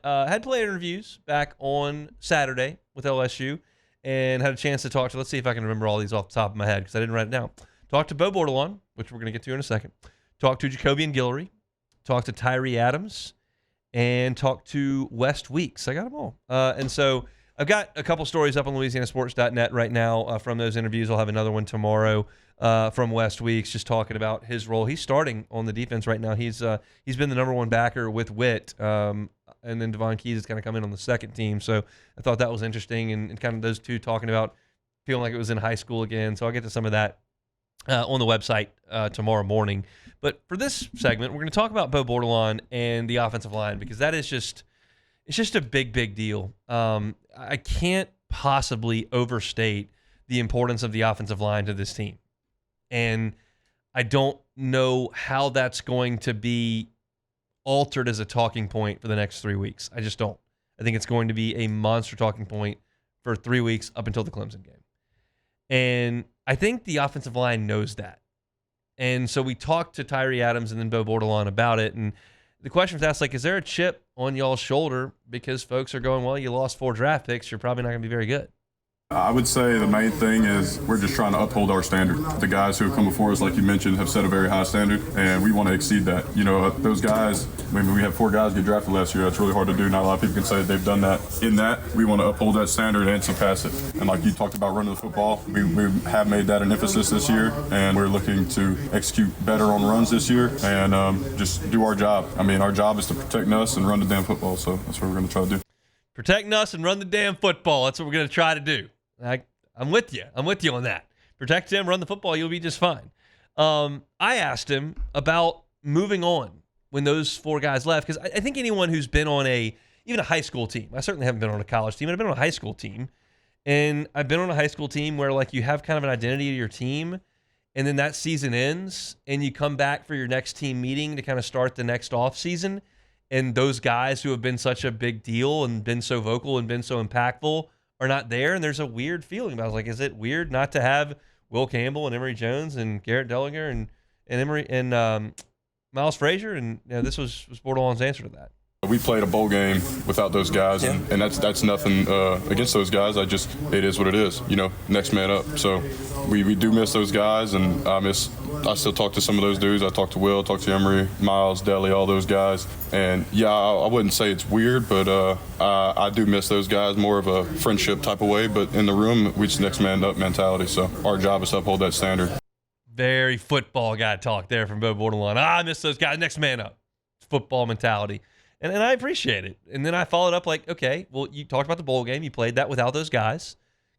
had player interviews back on Saturday with LSU and had a chance to talk to, let's see if I can remember all these off the top of my head because I didn't write it down. Talked to Bo Bordelon, which we're going to get to in a second. Talked to Jacobian Guillory. Talked to Tyree Adams. And talked to West Weeks. I got them all. And so I've got a couple stories up on LouisianaSports.net right now from those interviews. I'll have another one tomorrow from West Weeks, just talking about his role. He's starting on the defense right now. He's been the number one backer with Witt, and then Devon Keys is going to come in on the second team. So I thought that was interesting, and kind of those two talking about feeling like it was in high school again. So I'll get to some of that on the website tomorrow morning. But for this segment, we're going to talk about Bo Bordelon and the offensive line because that is just a big, big deal. I can't possibly overstate the importance of the offensive line to this team. And I don't know how that's going to be altered as a talking point for the next 3 weeks. I just don't. I think it's going to be a monster talking point for 3 weeks up until the Clemson game. And I think the offensive line knows that. And so we talked to Tyree Adams and then Bo Bordelon about it. And the question was asked, like, is there a chip on y'all's shoulder because folks are going, well, you lost 4 draft picks. You're probably not going to be very good. I would say the main thing is we're just trying to uphold our standard. The guys who have come before us, like you mentioned, have set a very high standard, and we want to exceed that. You know, those guys, I mean, we had 4 guys get drafted last year. That's really hard to do. Not a lot of people can say they've done that. In that, we want to uphold that standard and surpass it. And like you talked about running the football, we have made that an emphasis this year, and we're looking to execute better on runs this year and just do our job. I mean, our job is to protect us and run the damn football, so that's what we're going to try to do. Protecting us and run the damn football. That's what we're going to try to do. I'm with you. I'm with you on that. Protect him, run the football, you'll be just fine. I asked him about moving on when those 4 guys left, because I think anyone who's been on even a high school team, I certainly haven't been on a college team, but I've been on a high school team, and I've been on a high school team where like you have kind of an identity to your team, and then that season ends, and you come back for your next team meeting to kind of start the next off season, and those guys who have been such a big deal and been so vocal and been so impactful are not there, and there's a weird feeling about it. I was like, is it weird not to have Will Campbell and Emory Jones and Garrett Dellinger and Emory and Miles Frazier? And this was Bordelon's answer to that. We played a bowl game without those guys, and that's nothing against those guys. It is what it is, next man up. So we do miss those guys, and I still talk to some of those dudes. I talk to Will, talk to Emory, Miles, Deli, all those guys. And yeah, I wouldn't say it's weird, but I do miss those guys more of a friendship type of way. But in the room, we just next man up mentality. So our job is to uphold that standard. Very football guy talk there from Bo Bordelon. I miss those guys, next man up. It's football mentality. And I appreciate it. And then I followed up like, okay, well, you talked about the bowl game. You played that without those guys.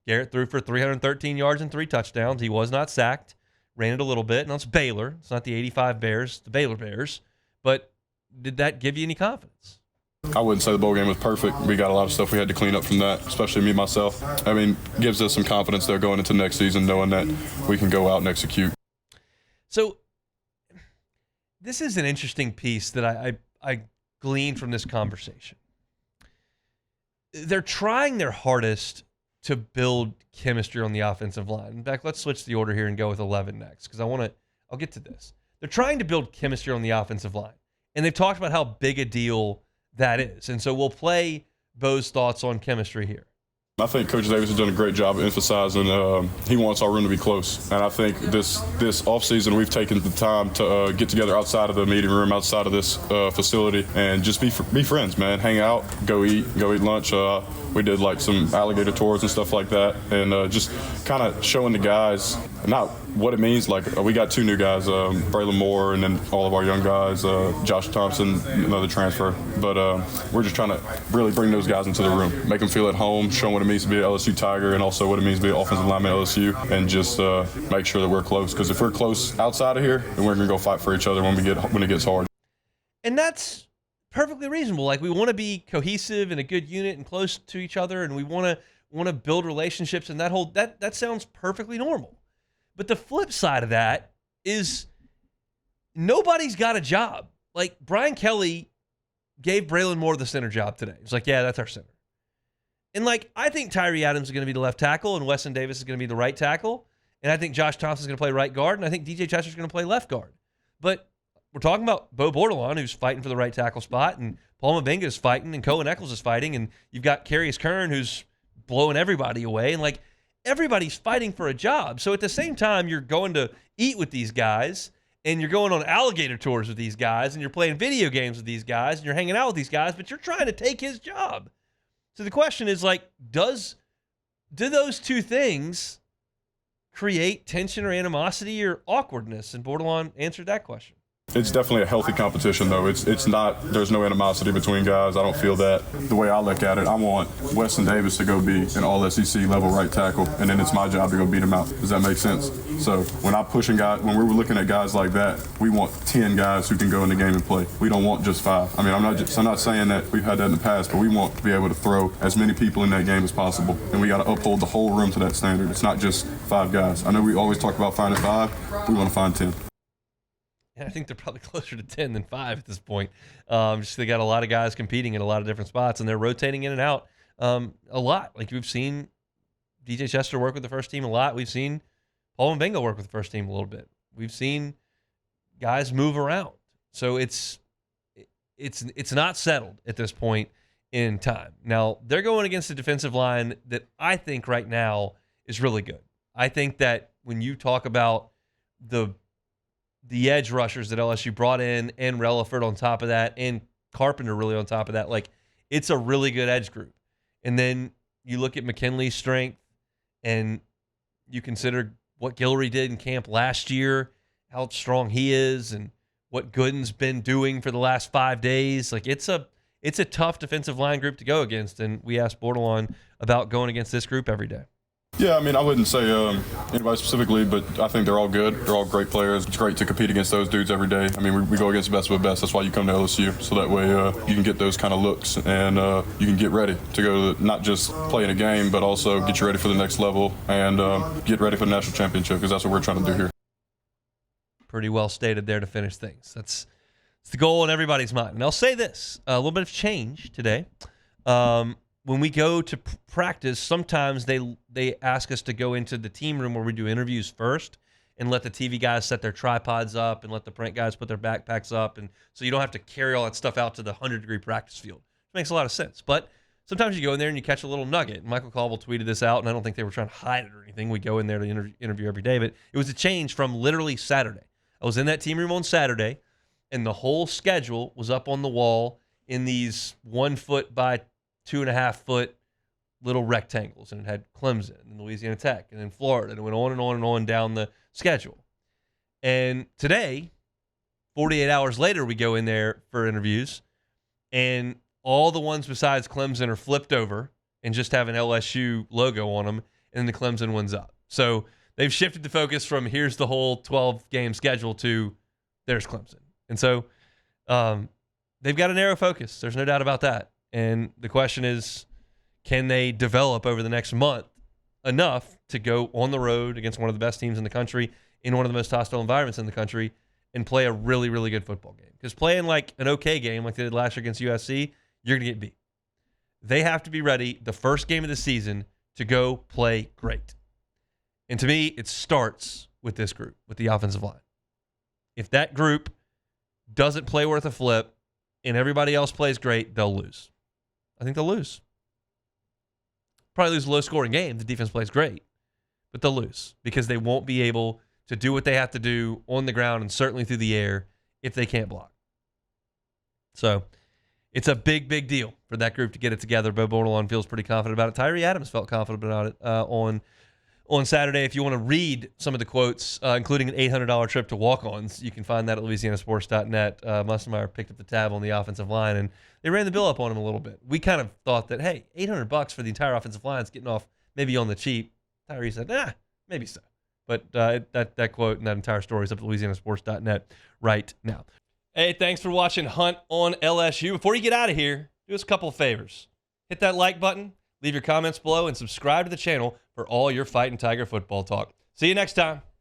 Garrett threw for 313 yards and 3 touchdowns. He was not sacked. Ran it a little bit. And that's Baylor. It's not the 85 Bears, the Baylor Bears. But did that give you any confidence? I wouldn't say the bowl game was perfect. We got a lot of stuff we had to clean up from that, especially me, myself. I mean, gives us some confidence there going into next season, knowing that we can go out and execute. So this is an interesting piece that I gleaned from this conversation. They're trying their hardest to build chemistry on the offensive line. In fact, let's switch the order here and go with 11 next because I'll get to this. They're trying to build chemistry on the offensive line, and they've talked about how big a deal that is. And so we'll play Bo's thoughts on chemistry here. I think Coach Davis has done a great job of emphasizing he wants our room to be close. And I think this offseason we've taken the time to get together outside of the meeting room, outside of this facility, and just be friends, man. Hang out, go eat lunch. We did like some alligator tours and stuff like that, and just kind of showing the guys not what it means. Like we got 2 new guys, Braylon Moore, and then all of our young guys, Josh Thompson, another transfer. But we're just trying to really bring those guys into the room, make them feel at home, show them what it means to be an LSU Tiger, and also what it means to be an offensive lineman at LSU, and just make sure that we're close. Because if we're close outside of here, then we're gonna go fight for each other when it gets hard. And that's perfectly reasonable. Like we want to be cohesive and a good unit and close to each other, and we want to build relationships, and that sounds perfectly normal. But the flip side of that is nobody's got a job. Like Brian Kelly gave Braylon Moore the center job today. He's like, yeah, that's our center. And like I think Tyree Adams is going to be the left tackle, and Weston Davis is going to be the right tackle, and I think Josh Thompson is going to play right guard, and I think DJ Chester is going to play left guard. But we're talking about Bo Bordelon, who's fighting for the right tackle spot, and Paul Mabenga is fighting, and Cohen Eccles is fighting, and you've got Carius Kern, who's blowing everybody away, and like everybody's fighting for a job. So at the same time, you're going to eat with these guys, and you're going on alligator tours with these guys, and you're playing video games with these guys, and you're hanging out with these guys, but you're trying to take his job. So the question is, like, do those two things create tension or animosity or awkwardness? And Bordelon answered that question. It's definitely a healthy competition, though. It's not, there's no animosity between guys. I don't feel that. The way I look at it, I want Weston Davis to go be an all-SEC level right tackle, and then it's my job to go beat him out. Does that make sense? So when when we're looking at guys like that, we want 10 guys who can go in the game and play. We don't want just 5. I mean, I'm not saying that we've had that in the past, but we want to be able to throw as many people in that game as possible, and we got to uphold the whole room to that standard. It's not just 5 guys. I know we always talk about finding 5. We want to find 10. And I think they're probably closer to 10 than 5 at this point. Just they got a lot of guys competing in a lot of different spots, and they're rotating in and out a lot. Like we've seen DJ Chester work with the first team a lot. We've seen Paul Mabenga work with the first team a little bit. We've seen guys move around. So it's not settled at this point in time. Now, they're going against a defensive line that I think right now is really good. I think that when you talk about the edge rushers that LSU brought in, and Relaford on top of that, and Carpenter really on top of that, like, it's a really good edge group. And then you look at McKinley's strength, and you consider what Guillory did in camp last year, how strong he is, and what Gooden's been doing for the last 5 days. Like, it's a tough defensive line group to go against, and we asked Bordelon about going against this group every day. Yeah, I mean, I wouldn't say anybody specifically, but I think they're all good. They're all great players. It's great to compete against those dudes every day. I mean, we go against the best of the best. That's why you come to LSU, so that way you can get those kind of looks, and you can get ready to go to not just play in a game, but also get you ready for the next level and get ready for the national championship, because that's what we're trying to do here. Pretty well stated there to finish things. That's the goal in everybody's mind. And I'll say this, a little bit of change today. When we go to practice, sometimes they ask us to go into the team room where we do interviews first and let the TV guys set their tripods up and let the print guys put their backpacks up. And so you don't have to carry all that stuff out to the 100-degree practice field. It makes a lot of sense. But sometimes you go in there and you catch a little nugget. Michael Caldwell tweeted this out, and I don't think they were trying to hide it or anything. We go in there to interview every day. But it was a change from literally Saturday. I was in that team room on Saturday, and the whole schedule was up on the wall in these 1 foot by 2.5 foot little rectangles, and it had Clemson and Louisiana Tech and then Florida, and it went on and on and on down the schedule. And today, 48 hours later, we go in there for interviews, and all the ones besides Clemson are flipped over and just have an LSU logo on them, and then the Clemson one's up. So they've shifted the focus from here's the whole 12-game schedule to there's Clemson. And so they've got a narrow focus. There's no doubt about that. And the question is, can they develop over the next month enough to go on the road against one of the best teams in the country in one of the most hostile environments in the country and play a really, really good football game? Because playing like an okay game like they did last year against USC, you're going to get beat. They have to be ready the first game of the season to go play great. And to me, it starts with this group, with the offensive line. If that group doesn't play worth a flip and everybody else plays great, they'll lose. I think they'll lose. Probably lose a low-scoring game. The defense plays great, but they'll lose because they won't be able to do what they have to do on the ground and certainly through the air if they can't block. So it's a big, big deal for that group to get it together. Bo Bordelon feels pretty confident about it. Tyree Adams felt confident about it on Saturday. If you want to read some of the quotes, including an $800 trip to walk-ons, you can find that at LouisianaSports.net. Musselmeyer picked up the tab on the offensive line, and they ran the bill up on him a little bit. We kind of thought that, hey, $800 for the entire offensive line is getting off maybe on the cheap. Tyree said, maybe so. But that quote and that entire story is up at LouisianaSports.net right now. Hey, thanks for watching Hunt on LSU. Before you get out of here, do us a couple of favors. Hit that like button, leave your comments below, and subscribe to the channel for all your Fighting Tiger football talk. See you next time.